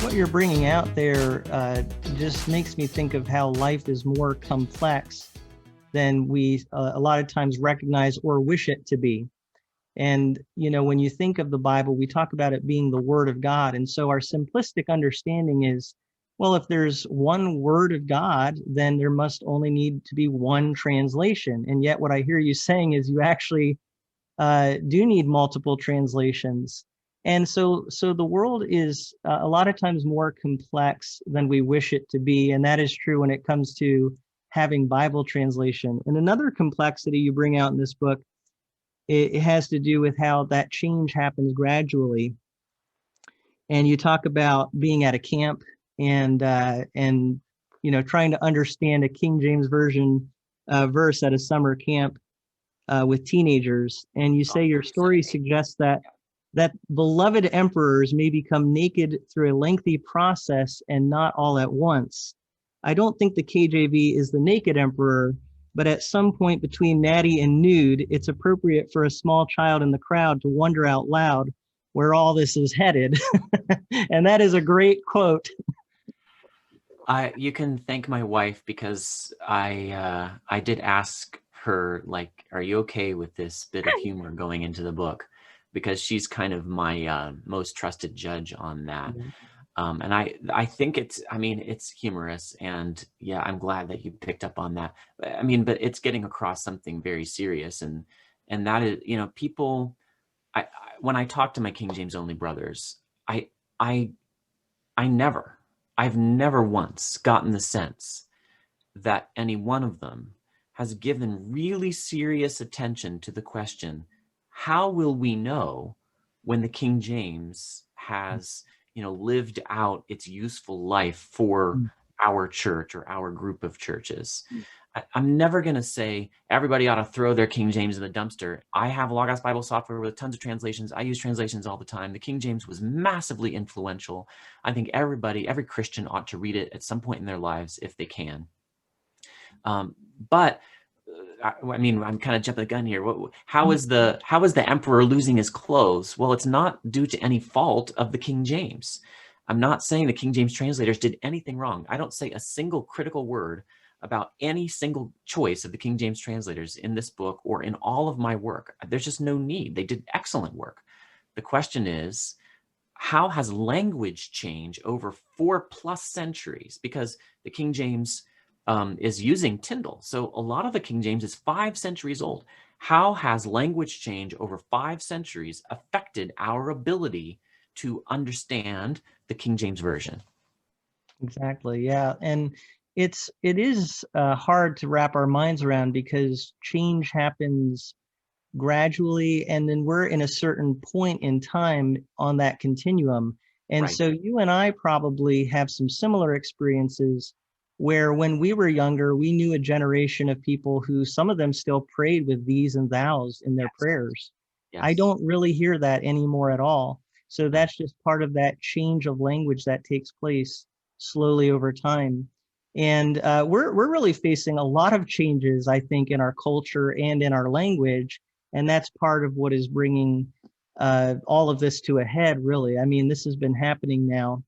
What you're bringing out there just makes me think of how life is more complex than we a lot of times recognize or wish it to be. And, when you think of the Bible, we talk about it being the Word of God. And so our simplistic understanding is, well, if there's one Word of God, then there must only need to be one translation. And yet what I hear you saying is you actually do need multiple translations. And so the world is a lot of times more complex than we wish it to be. And that is true when it comes to having Bible translation. And another complexity you bring out in this book, it has to do with how that change happens gradually. And you talk about being at a camp and trying to understand a King James Version verse at a summer camp with teenagers. And you say your story suggests that beloved emperors may become naked through a lengthy process and not all at once. I don't think the KJV is the naked emperor, but at some point between natty and nude, it's appropriate for a small child in the crowd to wonder out loud where all this is headed. And that is a great quote. You can thank my wife, because I did ask her, like, are you okay with this bit of humor going into the book? Because she's kind of my most trusted judge on that. And I think it's humorous, and yeah, I'm glad that you picked up on that. But it's getting across something very serious, and that is, people. When I talk to my King James only brothers, I've never once gotten the sense that any one of them has given really serious attention to the question, how will we know when the King James has, lived out its useful life for our church or our group of churches? I'm never going to say everybody ought to throw their King James in the dumpster. I have Logos Bible software with tons of translations. I use translations all the time. The King James was massively influential. I think every Christian ought to read it at some point in their lives if they can. But I'm kind of jumping the gun here. How is the emperor losing his clothes? Well, it's not due to any fault of the King James. I'm not saying the King James translators did anything wrong. I don't say a single critical word about any single choice of the King James translators in this book or in all of my work. There's just no need. They did excellent work. The question is, how has language changed over 4+ centuries? Because the King James is using Tyndale. So a lot of the King James is 5 centuries old. How has language change over 5 centuries affected our ability to understand the King James Version? Exactly. Yeah. And it is hard to wrap our minds around, because change happens gradually, and then we're in a certain point in time on that continuum. And Right. so you and I probably have some similar experiences where when we were younger, we knew a generation of people who, some of them still prayed with these and thous in their prayers. Yes. I don't really hear that anymore at all. So that's just part of that change of language that takes place slowly over time. And we're really facing a lot of changes, I think, in our culture and in our language. And that's part of what is bringing all of this to a head, really. This has been happening now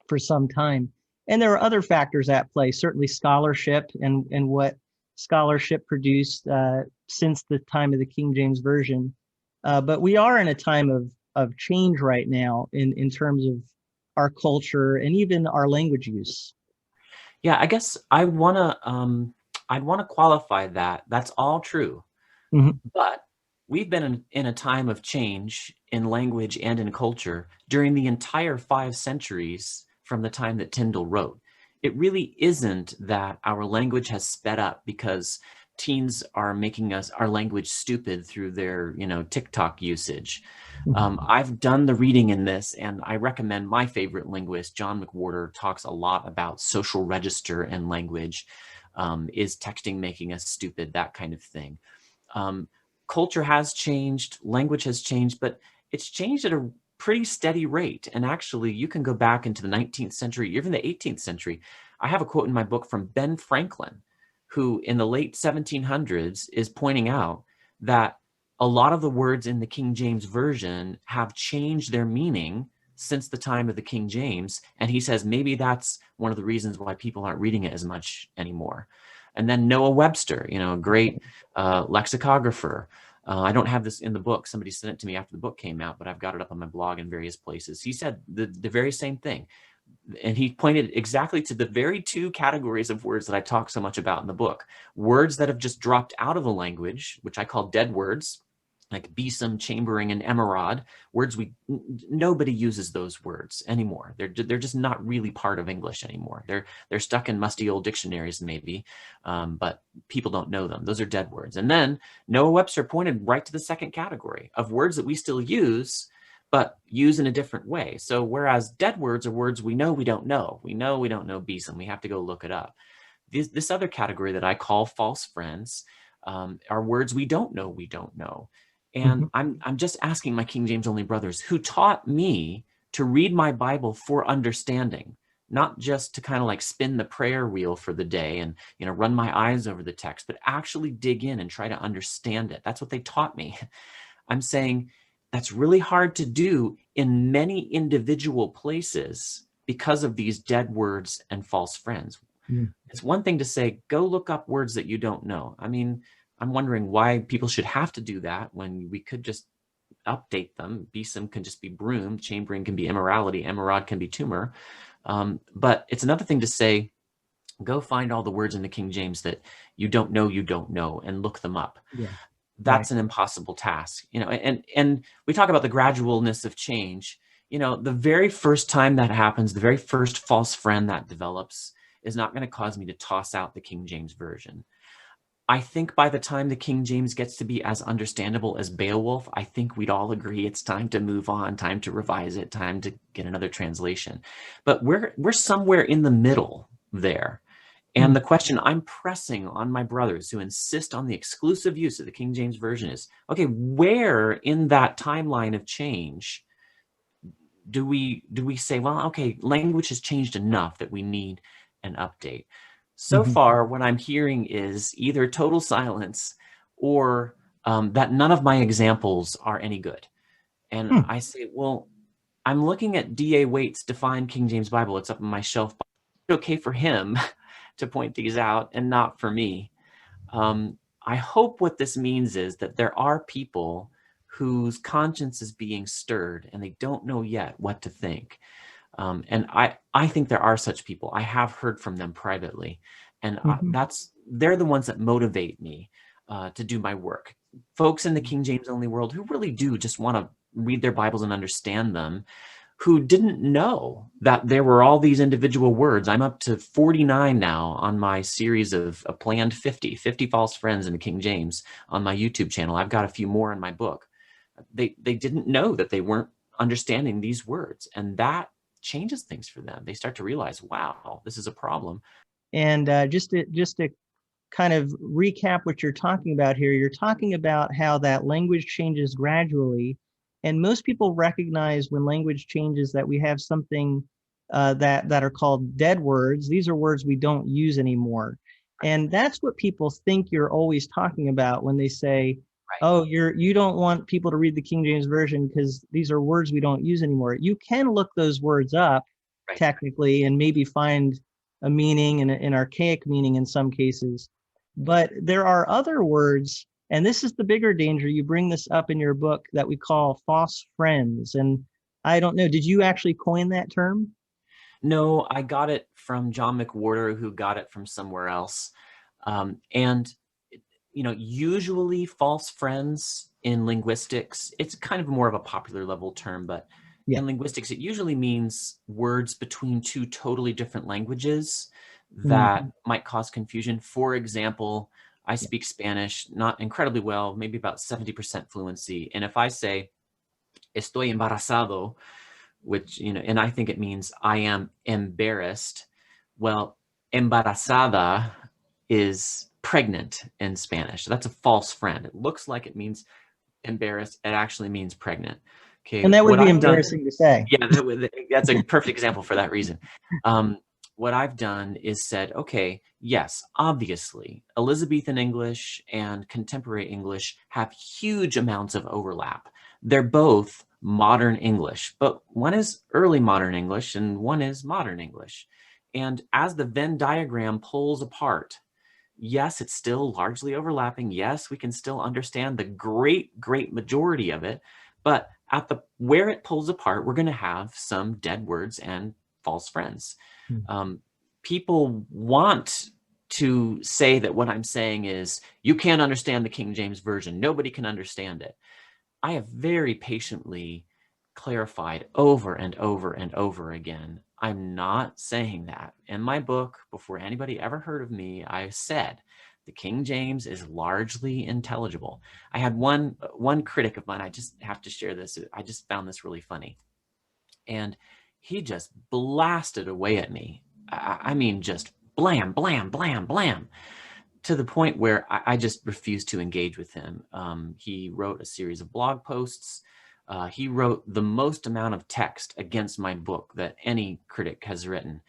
for some time. And there are other factors at play, certainly scholarship and what scholarship produced since the time of the King James Version. But we are in a time of change right now in terms of our culture and even our language use. Yeah, I guess I'd want to qualify that. That's all true. Mm-hmm. But we've been in a time of change in language and in culture during the entire 5 centuries from the time that Tyndale wrote. It really isn't that our language has sped up because teens are making our language stupid through their, TikTok usage. I've done the reading in this, and I recommend my favorite linguist, John McWhorter, talks a lot about social register and language. Is texting making us stupid? That kind of thing. Culture has changed, language has changed, but it's changed at a pretty steady rate. And actually, you can go back into the 19th century, even the 18th century. I have a quote in my book from Ben Franklin, who in the late 1700s is pointing out that a lot of the words in the King James Version have changed their meaning since the time of the King James. And he says maybe that's one of the reasons why people aren't reading it as much anymore. And then Noah Webster, you know, a great lexicographer. I don't have this in the book. Somebody sent it to me after the book came out, but I've got it up on my blog in various places. He said the very same thing. And he pointed exactly to the very two categories of words that I talk so much about in the book. Words that have just dropped out of the language, which I call dead words, like besom, chambering, and emerald. Words nobody uses those words anymore. They're just not really part of English anymore. They're stuck in musty old dictionaries maybe, but people don't know them. Those are dead words. And then Noah Webster pointed right to the second category of words that we still use, but use in a different way. So whereas dead words are words we know we don't know. We know we don't know besom. We have to go look it up. This other category that I call false friends are words we don't know we don't know. And I'm just asking my King James only brothers who taught me to read my Bible for understanding, not just to kind of like spin the prayer wheel for the day and, you know, run my eyes over the text, but actually dig in and try to understand it. That's what they taught me. I'm saying that's really hard to do in many individual places because of these dead words and false friends. It's one thing to say, go look up words that you don't know. I mean, I'm wondering why people should have to do that when we could just update them. Besom can just be broom, chambering can be immorality, emerald can be tumor. But it's another thing to say, go find all the words in the King James that you don't know, and look them up. Yeah. That's an impossible task, you know, and we talk about the gradualness of change. You know, the very first time that happens, the very first false friend that develops is not going to cause me to toss out the King James Version. I think by the time the King James gets to be as understandable as Beowulf, I think we'd all agree it's time to move on, time to revise it, time to get another translation. But we're somewhere in the middle there. And the question I'm pressing on my brothers who insist on the exclusive use of the King James Version is, okay, where in that timeline of change do we say, well, okay, language has changed enough that we need an update? So far, what I'm hearing is either total silence or that none of my examples are any good. And I say, well, I'm looking at D.A. Waite's Defined King James Bible. It's up on my shelf. It's okay for him to point these out and not for me. I hope what this means is that there are people whose conscience is being stirred and they don't know yet what to think. And I think there are such people. I have heard from them privately, and they're the ones that motivate me to do my work. Folks in the King James only world who really do just want to read their Bibles and understand them, who didn't know that there were all these individual words. I'm up to 49 now on my series of a planned 50 false friends in the King James on my YouTube channel. I've got a few more in my book. They didn't know that they weren't understanding these words, and that changes things for them. They start to realize, wow, this is a problem. And just to kind of recap what you're talking about here, you're talking about how that language changes gradually. And most people recognize when language changes that we have something that are called dead words. These are words we don't use anymore. And that's what people think you're always talking about when they say, oh, you don't want people to read the King James Version because these are words we don't use anymore. You can look those words up technically and maybe find a meaning and an archaic meaning in some cases. But there are other words, and this is the bigger danger. You bring this up in your book that we call false friends. And I don't know, did you actually coin that term? No, I got it from John McWhorter, who got it from somewhere else. And you know, usually false friends in linguistics, it's kind of more of a popular level term, but in linguistics, it usually means words between two totally different languages that might cause confusion. For example, I speak Spanish, not incredibly well, maybe about 70% fluency. And if I say, estoy embarazado, which, you know, and I think it means I am embarrassed. Well, embarazada is pregnant in Spanish. So that's a false friend. It looks like it means embarrassed. It actually means pregnant. Okay. And that would be embarrassing to say. Yeah, that's a perfect example for that reason. What I've done is said, okay, yes, obviously, Elizabethan English and contemporary English have huge amounts of overlap. They're both modern English, but one is early modern English and one is modern English. And as the Venn diagram pulls apart, yes, it's still largely overlapping. Yes, we can still understand the great majority of it, but at the where it pulls apart, we're going to have some dead words and false friends. Mm. People want to say that what I'm saying is, you can't understand the King James Version. Nobody can understand it. I have very patiently clarified over and over and over again, I'm not saying that. In my book, before anybody ever heard of me, I said the King James is largely intelligible. I had one critic of mine, I just have to share this. I just found this really funny. And he just blasted away at me. I mean, just blam, blam, blam, blam, to the point where I just refused to engage with him. He wrote a series of blog posts. He wrote the most amount of text against my book that any critic has written,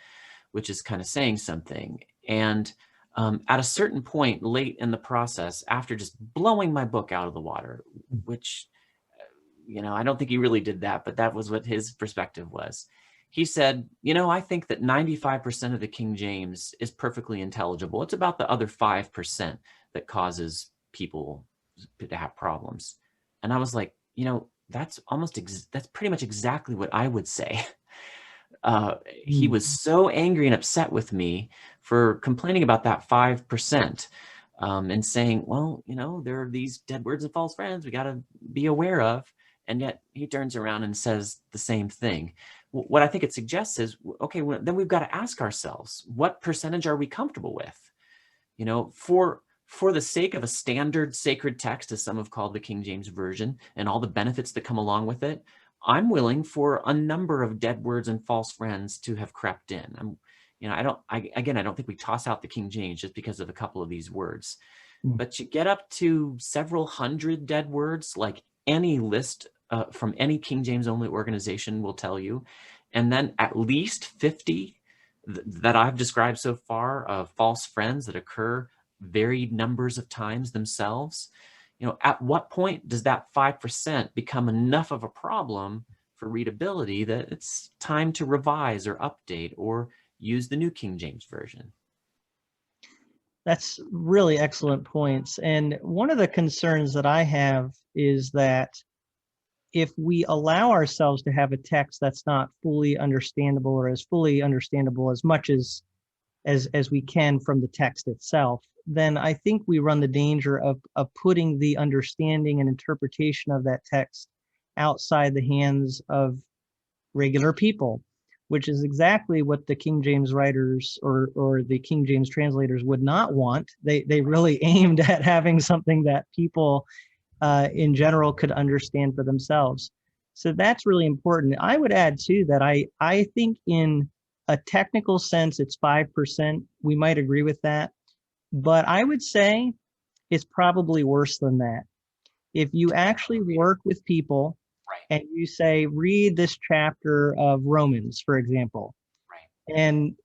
which is kind of saying something. And at a certain point late in the process, after just blowing my book out of the water, which, I don't think he really did that, but that was what his perspective was. He said, I think that 95% of the King James is perfectly intelligible. It's about the other 5% that causes people to have problems. And I was like, that's that's pretty much exactly what I would say. He was so angry and upset with me for complaining about that 5%, and saying, well, there are these dead words and false friends we got to be aware of. And yet he turns around and says the same thing. What I think it suggests is, okay, well, then we've got to ask ourselves, what percentage are we comfortable with? For the sake of a standard sacred text, as some have called the King James Version, and all the benefits that come along with it, I'm willing for a number of dead words and false friends to have crept in. I don't think we toss out the King James just because of a couple of these words. But you get up to several hundred dead words, like any list from any King James only organization will tell you, and then at least 50 that I've described so far of false friends that occur varied numbers of times themselves. At what point does that 5% become enough of a problem for readability that it's time to revise or update or use the New King James Version? That's really excellent points. And one of the concerns that I have is that if we allow ourselves to have a text that's not fully understandable, or as fully understandable as much as we can from the text itself, then I think we run the danger of putting the understanding and interpretation of that text outside the hands of regular people, which is exactly what the King James writers or the King James translators would not want. They really aimed at having something that people in general could understand for themselves. So that's really important. I would add too that I think in a technical sense, it's 5%. We might agree with that, but I would say it's probably worse than that. If you actually work with people and you say, read this chapter of Romans, for example, and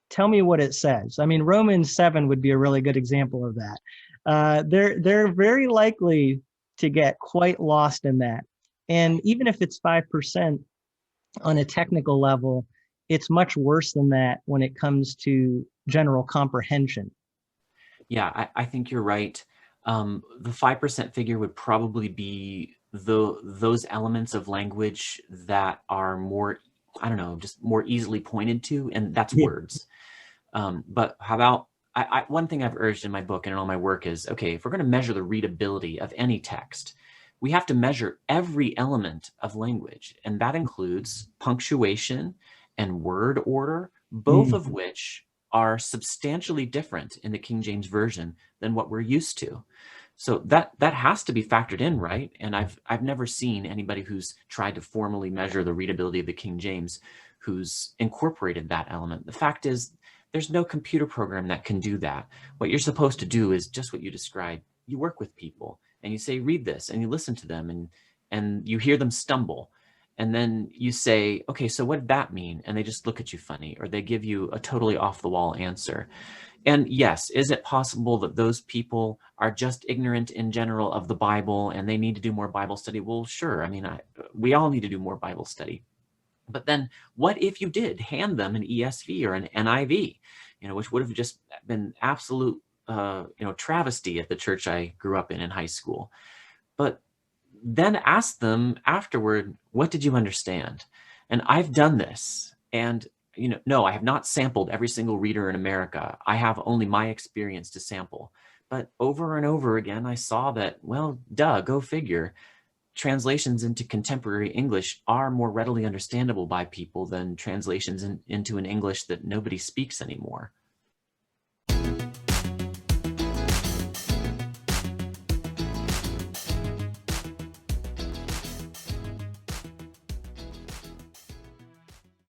tell me what it says. I mean, Romans 7 would be a really good example of that. They're very likely to get quite lost in that. And even if it's 5% on a technical level, it's much worse than that when it comes to general comprehension. Yeah, I think you're right. The 5% figure would probably be those elements of language that are more, I don't know, just more easily pointed to, and that's words. But how about, one thing I've urged in my book and in all my work is, okay, if we're going to measure the readability of any text, we have to measure every element of language, and that includes punctuation and word order, both of which are substantially different in the King James Version than what we're used to. So that has to be factored in, right? And I've never seen anybody who's tried to formally measure the readability of the King James who's incorporated that element. The fact is, there's no computer program that can do that. What you're supposed to do is just what you described. You work with people and you say, read this, and you listen to them, and you hear them stumble. And then you say, okay, so what did that mean? And they just look at you funny, or they give you a totally off the wall answer. And yes, is it possible that those people are just ignorant in general of the Bible and they need to do more Bible study? Well, sure. I mean, we all need to do more Bible study. But then what if you did hand them an ESV or an NIV, which would have just been absolute, travesty at the church I grew up in high school. But then ask them afterward, what did you understand? And I've done this. And, no, I have not sampled every single reader in America. I have only my experience to sample. But over and over again, I saw that, well, go figure. Translations into contemporary English are more readily understandable by people than translations into an English that nobody speaks anymore.